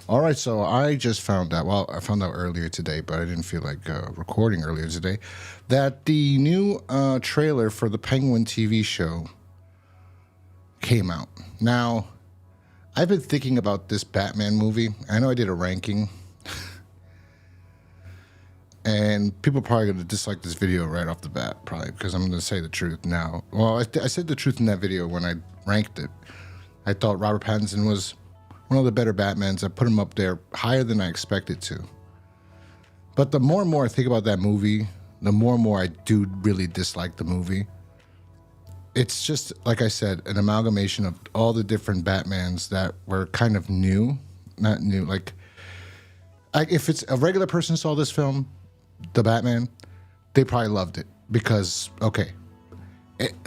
All right, so I just found out. Well, I found out earlier today, but I didn't feel like recording earlier today. That the new trailer for the Penguin TV show came out. Now, I've been thinking about this Batman movie. I know I did a ranking, and people are probably going to dislike this video right off the bat, probably because I'm going to say the truth now. Well, I said the truth in that video when I ranked it. I thought Robert Pattinson was one of the better Batmans. I put him up there higher than I expected to. But the more and more I think about that movie, the more and more I do really dislike the movie. It's just, like I said, an amalgamation of all the different Batmans that were kind of new. Not new, like, if it's a regular person saw this film, the Batman, they probably loved it. Because, okay,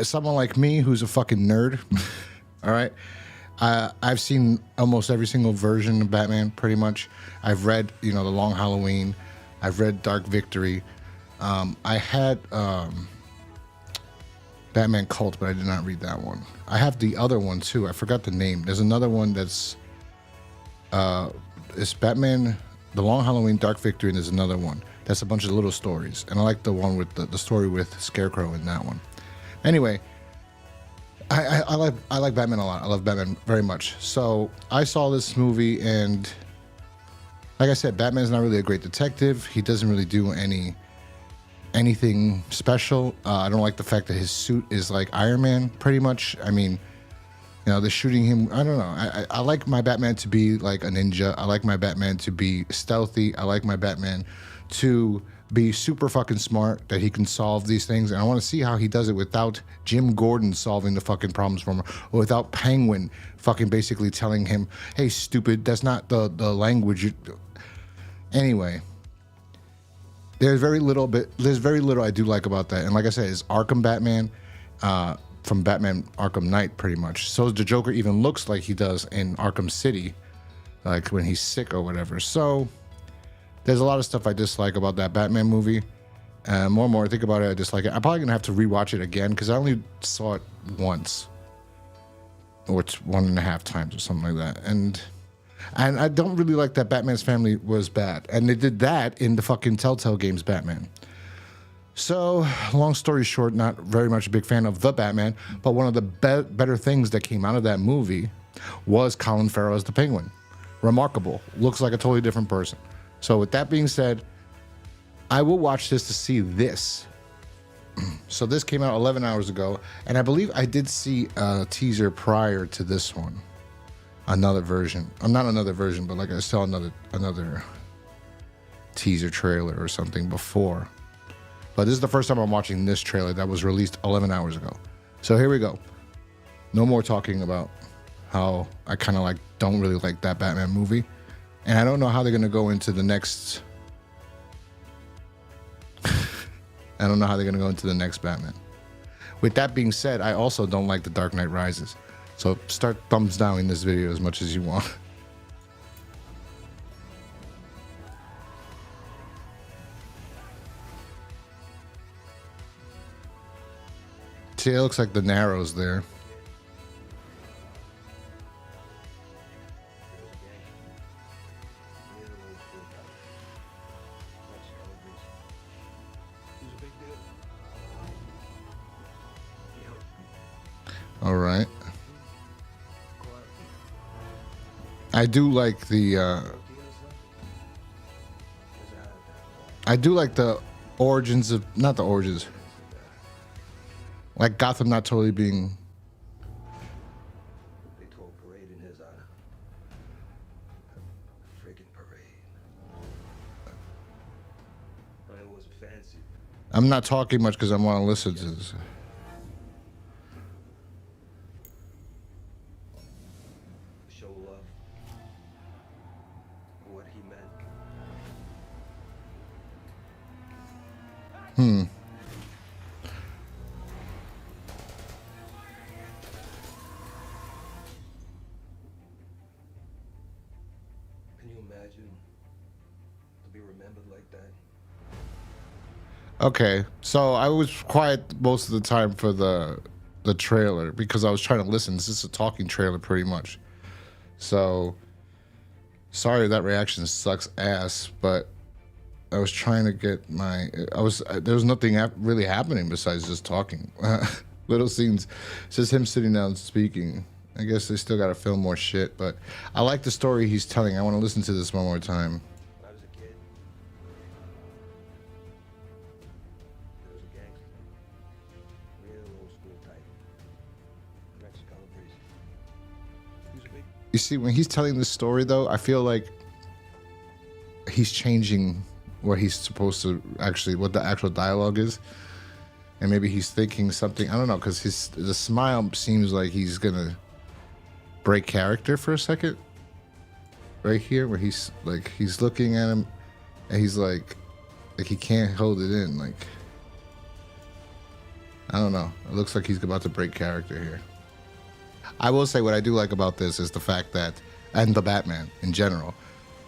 someone like me who's a fucking nerd, all right, I've seen almost every single version of Batman, pretty much. I've read, The Long Halloween. I've read Dark Victory. I had Batman Cult, but I did not read that one. I have the other one, too. I forgot the name. There's another one that's it's Batman, The Long Halloween, Dark Victory, and there's another one. That's a bunch of little stories. And I like the one with the story with Scarecrow in that one. Anyway, I like Batman a lot. I love Batman very much. So I saw this movie, and like I said, Batman's not really a great detective. He doesn't really do anything special. I don't like the fact that his suit is like Iron Man, pretty much. I mean, they're shooting him. I don't know. I like my Batman to be like a ninja. I like my Batman to be stealthy. I like my Batman to be super fucking smart, that he can solve these things. And I want to see how he does it without Jim Gordon solving the fucking problems for him, or without Penguin fucking basically telling him, hey, stupid, that's not the language. Anyway, there's very little I do like about that. And like I said, it's Arkham Batman from Batman Arkham Knight, pretty much. So the Joker even looks like he does in Arkham City, like when he's sick or whatever. So there's a lot of stuff I dislike about that Batman movie. More and more I think about it, I dislike it. I'm probably going to have to rewatch it again because I only saw it once. Or it's 1.5 times or something like that. And I don't really like that Batman's family was bad. And they did that in the fucking Telltale games Batman. So, long story short, not very much a big fan of the Batman, but one of the better things that came out of that movie was Colin Farrell as the Penguin. Remarkable. Looks like a totally different person. So with that being said, I will watch this to see this. So this came out 11 hours ago, and I believe I did see a teaser prior to this one. Another version. Not another version, but like I saw another teaser trailer or something before. But this is the first time I'm watching this trailer that was released 11 hours ago. So here we go. No more talking about how I kind of don't really like that Batman movie. And I don't know how they're going to go into the next... I don't know how they're going to go into the next Batman. With that being said, I also don't like The Dark Knight Rises. So start thumbs down in this video as much as you want. See, it looks like the Narrows there. All right. I do like the origins of, not the origins, like Gotham not totally being. They told parade in his honor. Freaking parade. It was fancy. I'm not talking much because I want to listen to this. Show love. What he meant. Can you imagine to be remembered like that? Okay, so I was quiet most of the time for the trailer because I was trying to listen. This is a talking trailer pretty much. So Sorry, that reaction sucks ass, but I was trying to get my. There was nothing really happening besides just talking. Little scenes. It's just him sitting down speaking. I guess they still got to film more shit, but I like the story he's telling. I want to listen to this one more time. When I was a kid, there was a gangster. Real old school type. Mexican priest. He was a big. You see, when he's telling this story, though, I feel like he's changing what he's supposed to actually, what the actual dialogue is. And maybe he's thinking something, I don't know, because the smile seems like he's gonna break character for a second. Right here, where he's looking at him, and he's like he can't hold it in. Like, I don't know. It looks like he's about to break character here. I will say what I do like about this is the fact that, and the Batman in general,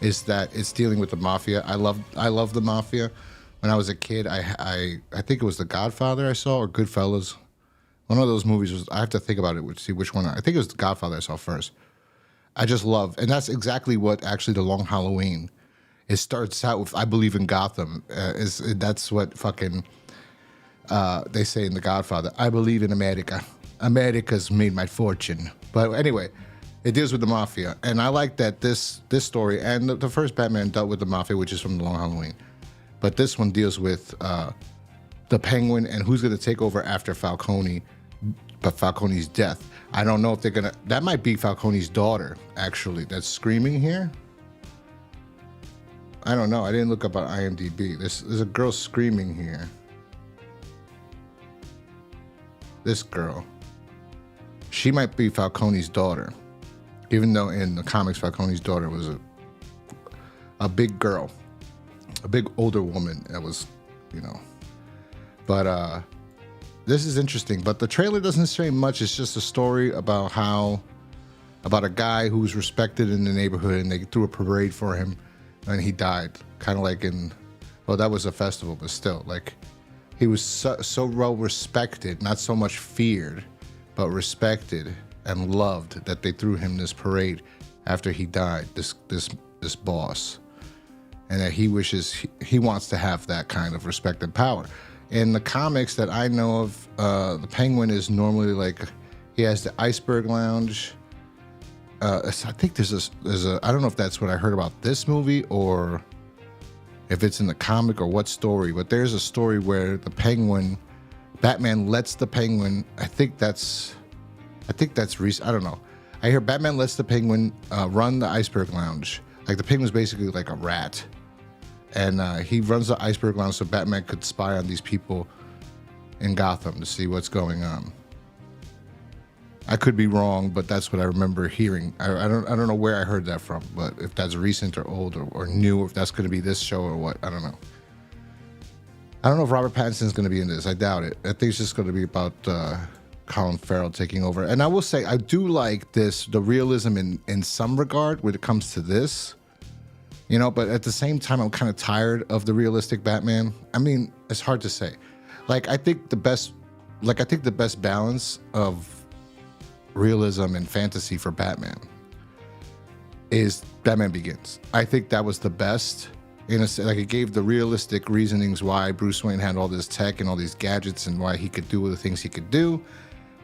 is that it's dealing with the mafia. I love the mafia. When I was a kid, I think it was The Godfather I saw, or Goodfellas. One of those movies was, I have to think about it to see which one. I think it was The Godfather I saw first. I just love, and that's exactly what actually The Long Halloween. It starts out with I believe in Gotham. That's what fucking they say in The Godfather. I believe in America. America's made my fortune. But anyway, it deals with the mafia, and I like that this story and the first Batman dealt with the mafia, which is from The Long Halloween. But this one deals with the Penguin and who's going to take over after Falcone, but Falcone's death. I don't know if they're going to... That might be Falcone's daughter, actually, that's screaming here. I don't know. I didn't look up on IMDb. There's a girl screaming here. This girl. She might be Falcone's daughter. Even though in the comics, Falcone's daughter was a big girl. A big older woman that was, you know. But this is interesting. But the trailer doesn't say much. It's just a story about about a guy who's respected in the neighborhood, and they threw a parade for him, and he died. Kind of like well, that was a festival, but still, like, he was so well respected, not so much feared, but respected and loved, that they threw him this parade after he died. This boss. And that he wishes he wants to have that kind of respect and power. In the comics that I know of, the Penguin is normally like, he has the Iceberg Lounge. I think there's a I don't know if that's what I heard about this movie or if it's in the comic or what story, but there's a story where the Penguin, Batman lets the Penguin, I think that's recent, I don't know. I hear Batman lets the Penguin run the Iceberg Lounge. Like, the Penguin's basically like a rat. And he runs the Iceberg Lounge so Batman could spy on these people in Gotham to see what's going on. I could be wrong, but that's what I remember hearing. I don't know where I heard that from, but if that's recent or old or new, or if that's going to be this show or what, I don't know. I don't know if Robert Pattinson's going to be in this. I doubt it. I think it's just going to be about Colin Farrell taking over. And I will say, I do like the realism in some regard when it comes to this. You know, but at the same time, I'm kind of tired of the realistic Batman. I mean, it's hard to say. Like, I think the best balance of realism and fantasy for Batman is Batman Begins. I think that was the best. Like, it gave the realistic reasonings why Bruce Wayne had all this tech and all these gadgets and why he could do the things he could do.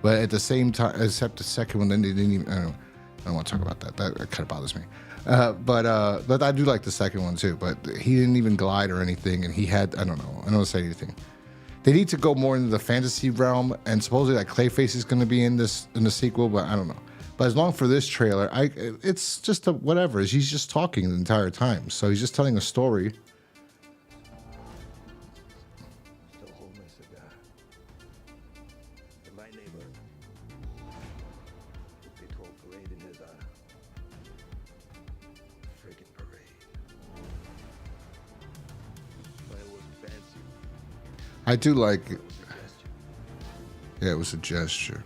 But at the same time, except the second one, then they didn't even. I don't want to talk about that. That kind of bothers me. But I do like the second one too. But he didn't even glide or anything, and he had, I don't know. I don't want to say anything. They need to go more into the fantasy realm, and supposedly like Clayface is going to be in the sequel, but I don't know. But as long for this trailer, it's just a whatever. He's just talking the entire time, so he's just telling a story. Still hold my cigar. In my neighborhood, they throw a parade in his honor. Freaking parade. But it was fancy. I do like it. It was a gesture. Yeah, it was a gesture.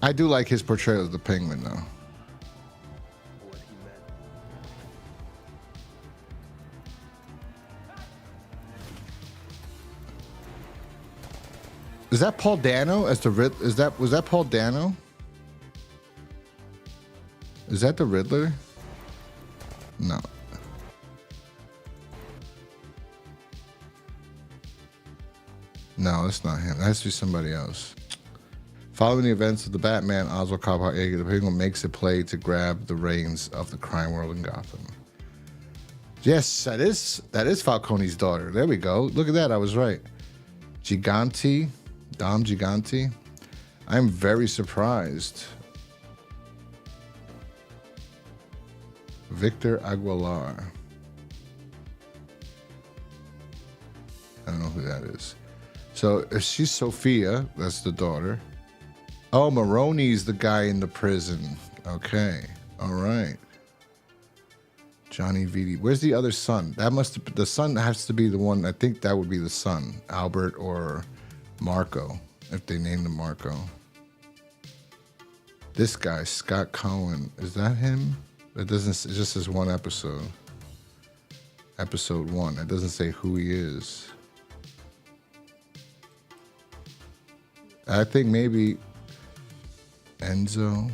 I do like his portrayal of the Penguin, though. What he meant. Is that Paul Dano as the was that Paul Dano Is that the Riddler? No. No, it's not him. That has to be somebody else. Following the events of the Batman, Oswald Cobblepot, the Penguin makes a play to grab the reins of the crime world in Gotham. Yes, that is Falcone's daughter. There we go. Look at that. I was right. Gigante, Dom Gigante. I'm very surprised. Victor Aguilar. I don't know who that is. So if she's Sophia, that's the daughter. Oh, Maroni's the guy in the prison. Okay. All right. Johnny Vitti. Where's the other son? That must the son has to be the one. I think that would be the son, Albert or Marco, if they named him Marco. This guy, Scott Cohen, is that him? It doesn't. It just says one episode. Episode 1. It doesn't say who he is. I think maybe Enzo.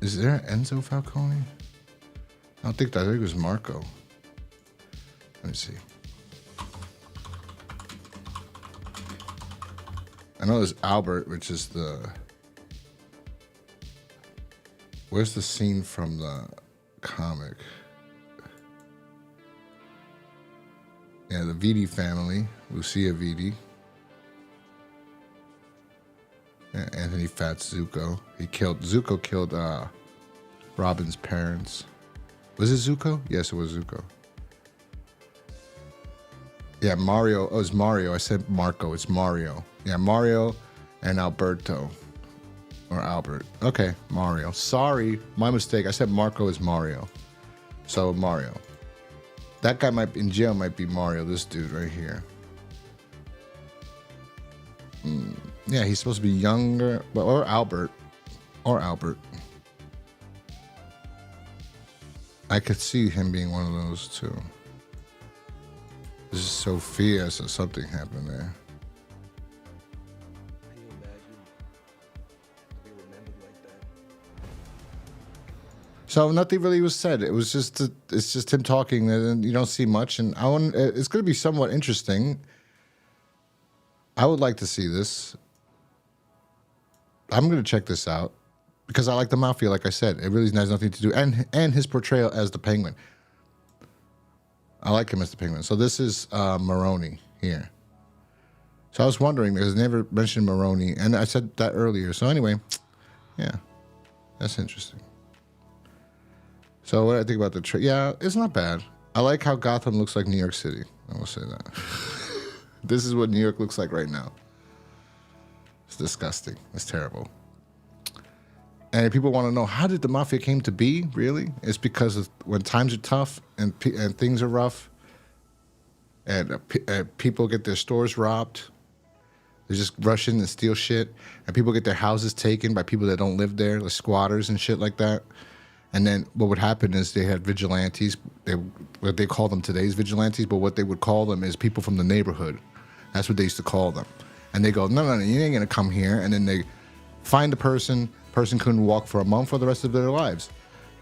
Is there an Enzo Falcone? I don't think that. I think it was Marco. Let me see. I know there's Albert, which is the... Where's the scene from the comic? Yeah, the Vitti family. Lucia Vitti. Yeah, Anthony Fats Zuko. Zuko killed Robin's parents. Was it Zuko? Yes, it was Zuko. Yeah, Mario. Oh, it's Mario. I said Marco. It's Mario. Yeah, Mario and Alberto. Or Albert. Okay, Mario. Sorry, my mistake. I said Marco is Mario. So Mario. That guy might in jail might be Mario, this dude right here. Yeah, he's supposed to be younger. Or Albert. Or Albert. I could see him being one of those two. This is Sophia, so something happened there. Can you imagine being remembered like that? So nothing really was said. It was just it's just him talking, and you don't see much. And it's going to be somewhat interesting. I would like to see this. I'm going to check this out because I like the Mafia. Like I said, it really has nothing to do, and his portrayal as the Penguin. I like him as the Penguin. So this is Maroni here. So I was wondering because I never mentioned Maroni, and I said that earlier. So anyway, yeah, that's interesting. So what do I think about the yeah, it's not bad. I like how Gotham looks like New York City. I will say that. This is what New York looks like right now. It's disgusting. It's terrible. And people want to know, how did the Mafia came to be, really? It's because of when times are tough and things are rough and people get their stores robbed. They just rush in and steal shit. And people get their houses taken by people that don't live there, like squatters and shit like that. And then what would happen is they had vigilantes. What they call them today's vigilantes, but what they would call them is people from the neighborhood. That's what they used to call them. And they go, no, you ain't gonna come here. And then they find the person. Person couldn't walk for a month for the rest of their lives.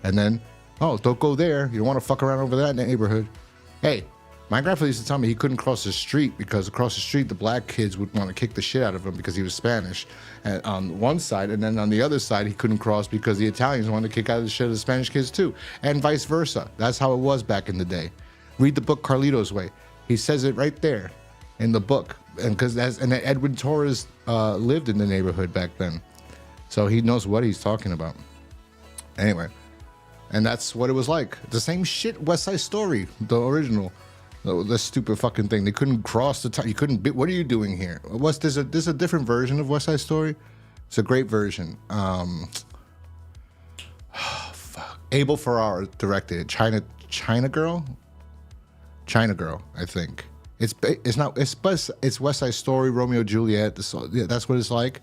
And then, oh, don't go there. You don't want to fuck around over that neighborhood. Hey, my grandfather used to tell me he couldn't cross the street because across the street the black kids would want to kick the shit out of him because he was Spanish on one side, and then on the other side he couldn't cross because the Italians wanted to kick out the shit of the Spanish kids too, and vice versa. That's how it was back in the day. Read the book Carlito's Way. He says it right there in the book, and Edwin Torres lived in the neighborhood back then, so he knows what he's talking about. Anyway, and that's what it was like. The same shit West Side Story, the original. The stupid fucking thing. They couldn't cross the time. You couldn't. What are you doing here? There's a different version of West Side Story. It's a great version. Fuck. Abel Ferrara directed it. China Girl, I think. It's West Side Story, Romeo and Juliet. That's what it's like.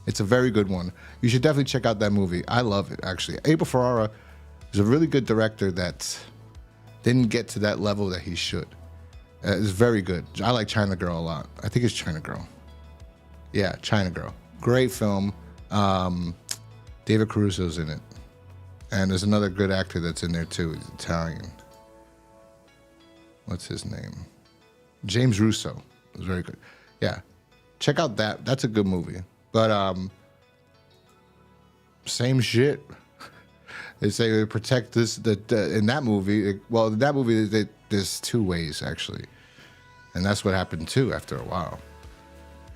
It's a very good one. You should definitely check out that movie. I love it, actually. Abel Ferrara is a really good director that didn't get to that level that he should. It's very good. I like China Girl a lot. I think it's China Girl. Yeah, China Girl. Great film. David Caruso's in it. And there's another good actor that's in there too. He's Italian. What's his name? James Russo. It was very good. Yeah. Check out that. That's a good movie. But same shit. They say they protect this. In that movie, in that movie, there's two ways actually, and that's what happened too. After a while,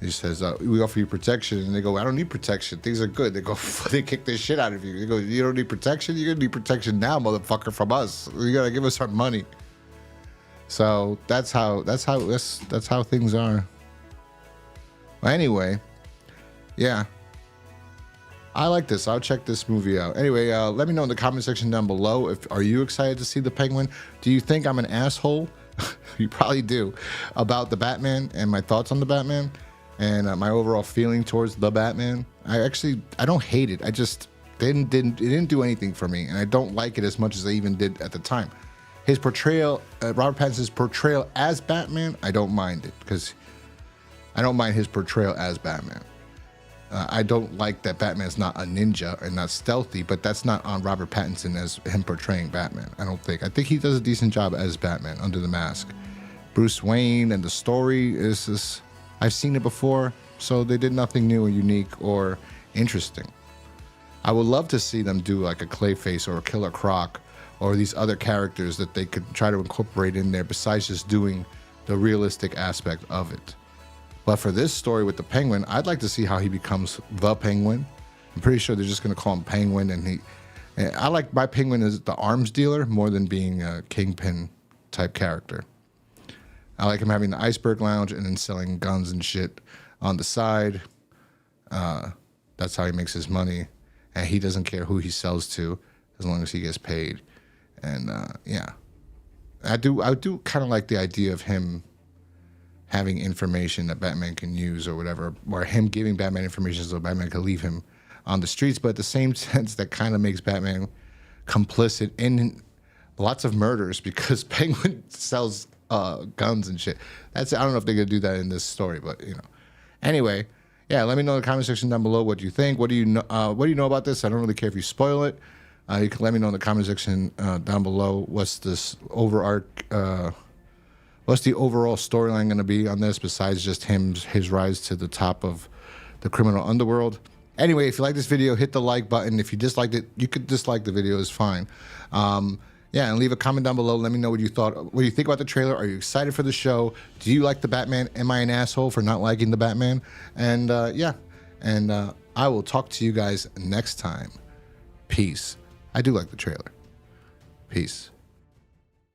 he says, "We offer you protection," and they go, "I don't need protection. Things are good." They go, they kick the shit out of you. They go, "You don't need protection. You're gonna need protection now, motherfucker, from us. You gotta give us our money." So that's how things are. Well, anyway, yeah. I like this. I'll check this movie out. Anyway, let me know in the comment section down below. Are you excited to see The Penguin? Do you think I'm an asshole? You probably do. About the Batman and my thoughts on the Batman and my overall feeling towards the Batman. I don't hate it. I just it didn't do anything for me, and I don't like it as much as I even did at the time. His portrayal, Robert Pattinson's portrayal as Batman, I don't mind it because I don't mind his portrayal as Batman. I don't like that Batman's not a ninja and not stealthy, but that's not on Robert Pattinson as him portraying Batman. I don't think. I think he does a decent job as Batman under the mask. Bruce Wayne and the story is just, I've seen it before, so they did nothing new or unique or interesting. I would love to see them do like a Clayface or a Killer Croc or these other characters that they could try to incorporate in there besides just doing the realistic aspect of it. But for this story with the Penguin, I'd like to see how he becomes the Penguin. I'm pretty sure they're just going to call him Penguin. And I like my Penguin as the arms dealer more than being a Kingpin type character. I like him having the Iceberg Lounge and then selling guns and shit on the side. That's how he makes his money. And he doesn't care who he sells to as long as he gets paid. And yeah, I do kind of like the idea of him having information that Batman can use or whatever, or him giving Batman information so Batman can leave him on the streets. But at the same sense, that kind of makes Batman complicit in lots of murders because Penguin sells guns and shit. I don't know if they're gonna do that in this story, but you know. Anyway, yeah, let me know in the comment section down below what you think. What do you know? What do you know about this? I don't really care if you spoil it. You can let me know in the comment section down below. What's this What's the overall storyline going to be on this besides just his rise to the top of the criminal underworld? Anyway, if you like this video, hit the like button. If you disliked it, you could dislike the video. It's fine. Yeah, and leave a comment down below. Let me know what you thought. What do you think about the trailer? Are you excited for the show? Do you like the Batman? Am I an asshole for not liking the Batman? And yeah, and I will talk to you guys next time. Peace. I do like the trailer. Peace.